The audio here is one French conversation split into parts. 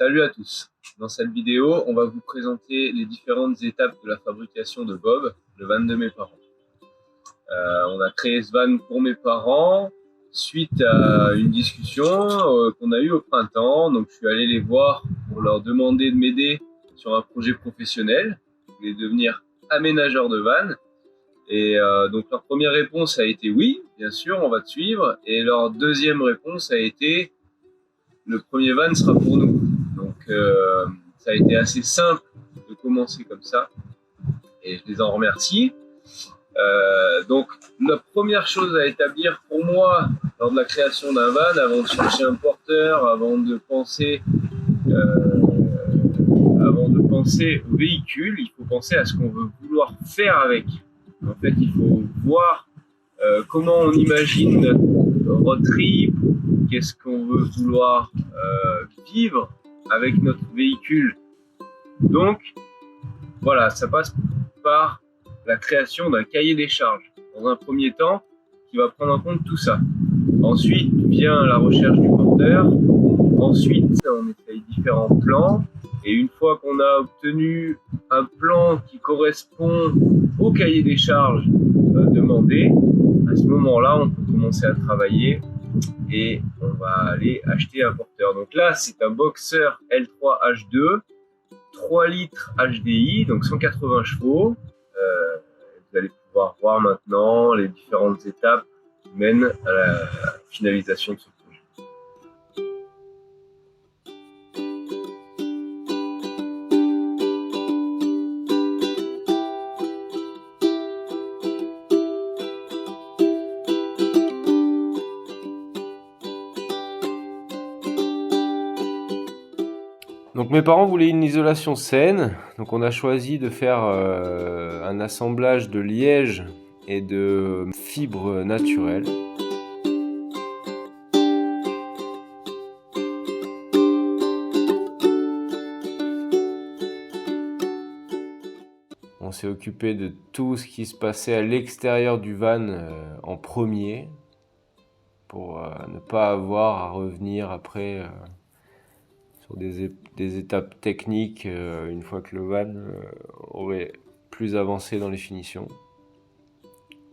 Salut à tous. Dans cette vidéo, on va vous présenter les différentes étapes de la fabrication de Bob, le van de mes parents. On a créé ce van pour mes parents suite à une discussion qu'on a eue au printemps. Donc je suis allé les voir pour leur demander de m'aider sur un projet professionnel. Je voulais devenir aménageur de van. Et donc leur première réponse a été oui, bien sûr, on va te suivre. Et leur deuxième réponse a été le premier van sera pour nous. Donc ça a été assez simple de commencer comme ça et je les en remercie. Donc la première chose à établir pour moi lors de la création d'un van, avant de chercher un porteur, avant de penser au véhicule, il faut penser à ce qu'on veut vouloir faire avec. En fait, il faut voir comment on imagine notre road trip, qu'est-ce qu'on veut vouloir vivre avec notre véhicule. Donc, voilà, ça passe par la création d'un cahier des charges, dans un premier temps, qui va prendre en compte tout ça. Ensuite vient la recherche du porteur. Ensuite, on essaye différents plans. Et une fois qu'on a obtenu un plan qui correspond au cahier des charges demandé, à ce moment-là, on peut commencer à travailler et on va aller acheter un porteur. Donc là, c'est un Boxer L3 H2, 3 litres HDI, donc 180 chevaux. Vous allez pouvoir voir maintenant les différentes étapes qui mènent à la finalisation de ce projet. Donc mes parents voulaient une isolation saine, donc on a choisi de faire un assemblage de liège et de fibres naturelles. On s'est occupé de tout ce qui se passait à l'extérieur du van en premier, pour ne pas avoir à revenir après sur des étapes techniques une fois que le van aurait plus avancé dans les finitions.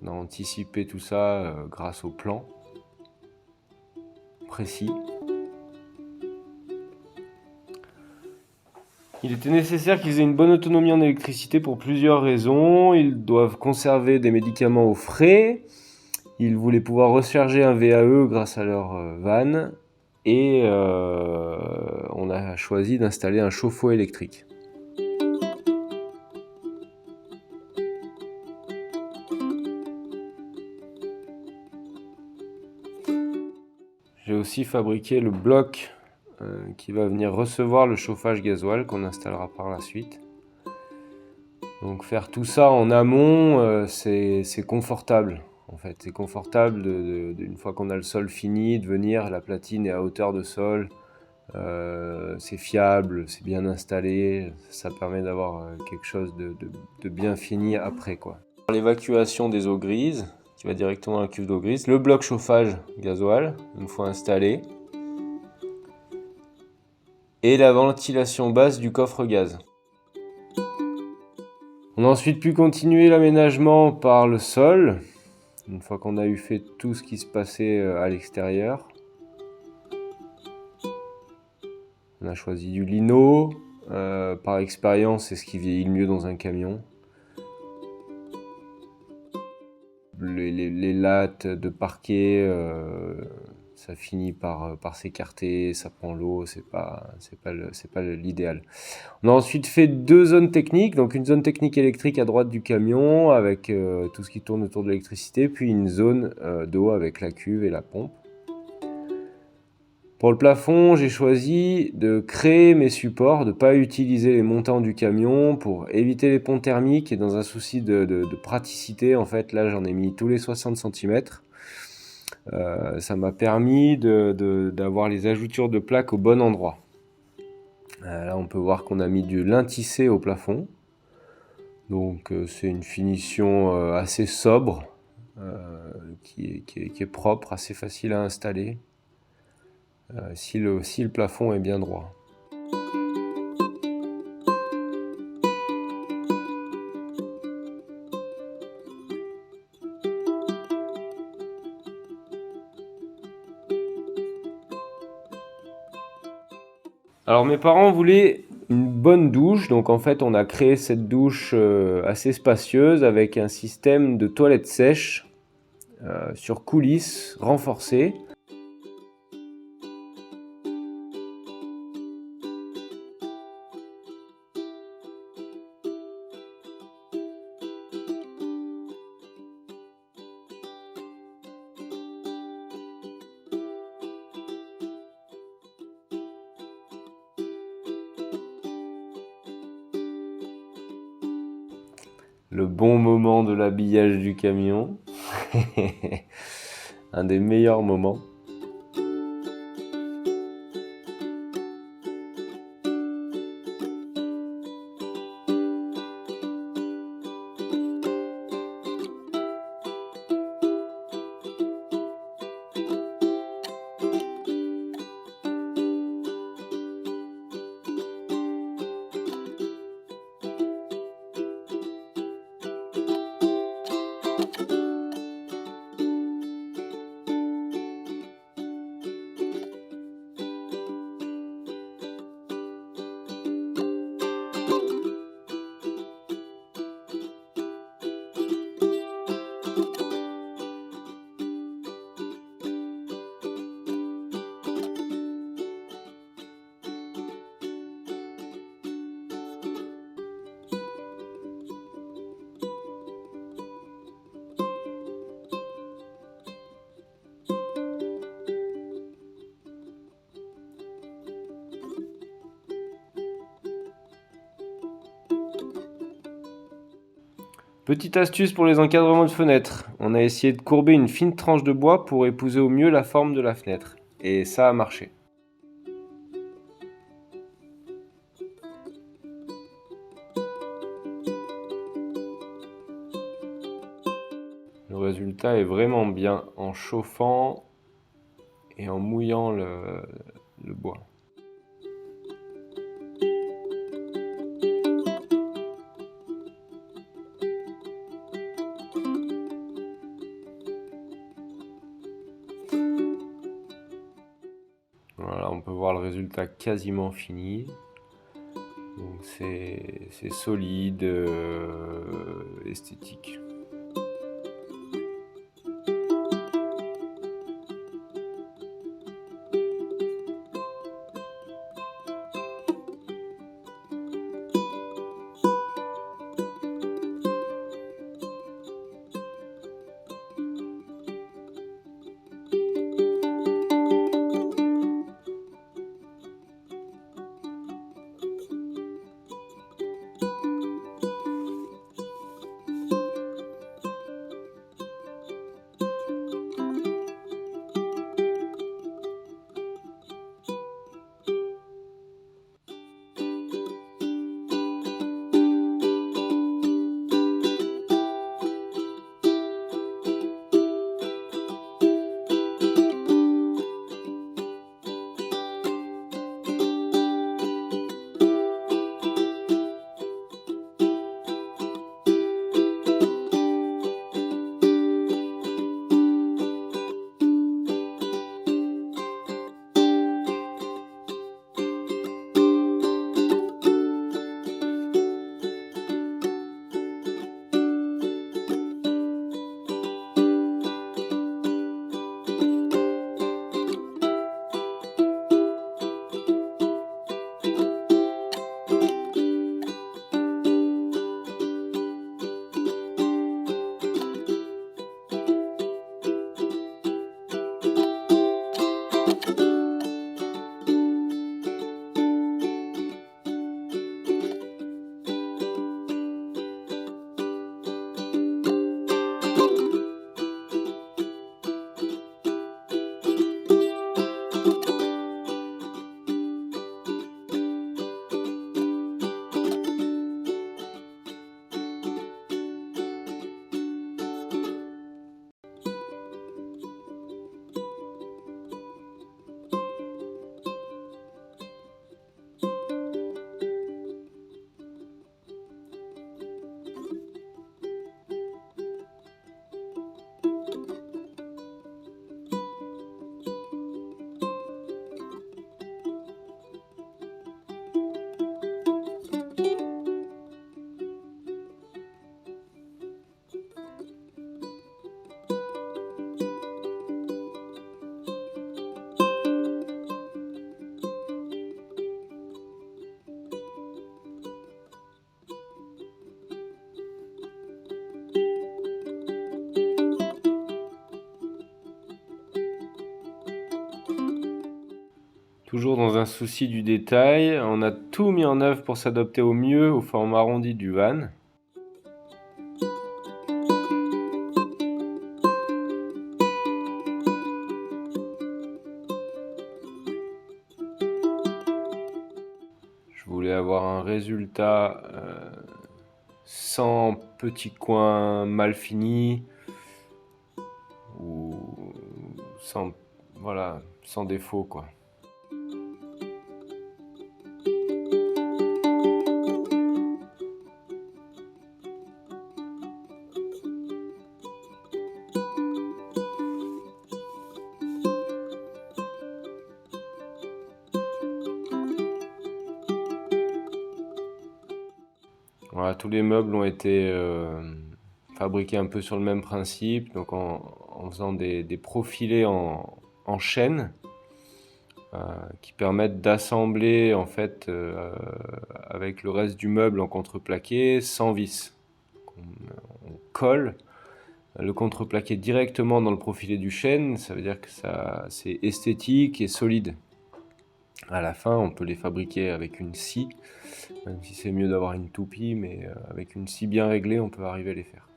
On a anticipé tout ça grâce au plan précis. Il était nécessaire qu'ils aient une bonne autonomie en électricité pour plusieurs raisons. Ils doivent conserver des médicaments au frais. Ils voulaient pouvoir recharger un VAE grâce à leur van. Et on a choisi d'installer un chauffe-eau électrique. J'ai aussi fabriqué le bloc qui va venir recevoir le chauffage gasoil qu'on installera par la suite. Donc faire tout ça en amont, c'est confortable. En fait, c'est confortable une fois qu'on a le sol fini, de venir, la platine est à hauteur de sol, c'est fiable, c'est bien installé, ça permet d'avoir quelque chose de bien fini après, quoi. L'évacuation des eaux grises, qui va directement dans la cuve d'eau grise, le bloc chauffage gasoil, une fois installé, et la ventilation basse du coffre gaz. On a ensuite pu continuer l'aménagement par le sol, une fois qu'on a eu fait tout ce qui se passait à l'extérieur. On a choisi du lino, par expérience c'est ce qui vieillit le mieux dans un camion. Les lattes de parquet, ça finit par s'écarter, ça prend l'eau, c'est pas l'idéal. On a ensuite fait 2 zones techniques, donc une zone technique électrique à droite du camion avec tout ce qui tourne autour de l'électricité, puis une zone d'eau avec la cuve et la pompe. Pour le plafond, j'ai choisi de créer mes supports, de ne pas utiliser les montants du camion pour éviter les ponts thermiques et dans un souci de praticité, en fait, là j'en ai mis tous les 60 cm. Ça m'a permis d'avoir les ajoutures de plaques au bon endroit. Là on peut voir qu'on a mis du lin tissé au plafond. Donc c'est une finition assez sobre, qui est propre, assez facile à installer. Si le plafond est bien droit. Alors mes parents voulaient une bonne douche, donc en fait on a créé cette douche assez spacieuse avec un système de toilettes sèches sur coulisses renforcées. Le bon moment de l'habillage du camion, un des meilleurs moments. Petite astuce pour les encadrements de fenêtres. On a essayé de courber une fine tranche de bois pour épouser au mieux la forme de la fenêtre. Et ça a marché. Le résultat est vraiment bien en chauffant et en mouillant le bois. Voilà, on peut voir le résultat quasiment fini. Donc c'est solide, esthétique. Toujours dans un souci du détail, on a tout mis en œuvre pour s'adapter au mieux au format arrondi du van. Je voulais avoir un résultat sans petits coins mal finis ou sans défaut quoi. Voilà, tous les meubles ont été fabriqués un peu sur le même principe, donc en faisant des profilés en chaîne qui permettent d'assembler en fait avec le reste du meuble en contreplaqué sans vis. On colle le contreplaqué directement dans le profilé du chêne, ça veut dire que c'est esthétique et solide. À la fin, on peut les fabriquer avec une scie, même si c'est mieux d'avoir une toupie, mais avec une scie bien réglée, on peut arriver à les faire.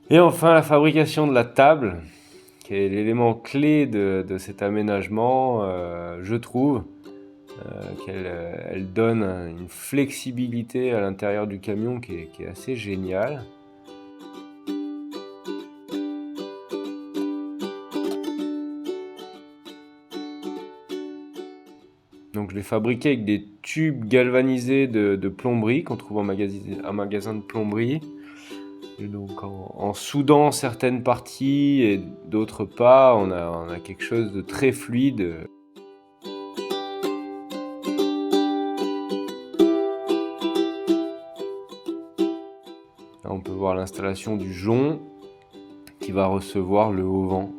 Et enfin, la fabrication de la table, qui est l'élément clé de cet aménagement, je trouve qu'elle donne une flexibilité à l'intérieur du camion qui est assez géniale. Donc je l'ai fabriqué avec des tubes galvanisés de plomberie qu'on trouve en magasin de plomberie. Et donc en soudant certaines parties et d'autres pas, on a quelque chose de très fluide. Là, on peut voir l'installation du jonc qui va recevoir le haut vent.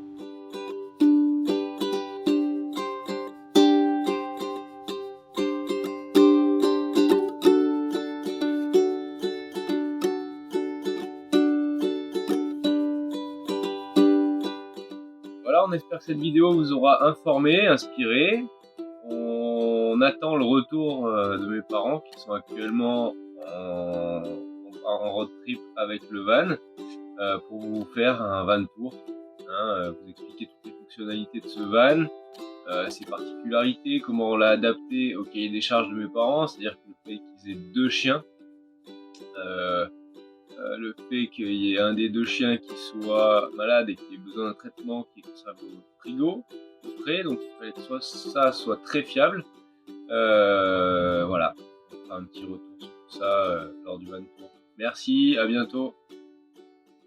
Voilà, on espère que cette vidéo vous aura informé, inspiré. On attend le retour de mes parents qui sont actuellement en road trip avec le van pour vous faire un van tour, vous expliquer toutes les fonctionnalités de ce van, ses particularités, comment on l'a adapté au cahier des charges de mes parents, c'est-à-dire que le fait qu'ils aient 2 chiens, le fait qu'il y ait un des 2 chiens qui soit malade et qui ait besoin d'un traitement qui conserve au frigo, au frais, donc il fallait que ça soit très fiable. Voilà, on fera un petit retour sur tout ça lors du van tour. Merci, à bientôt.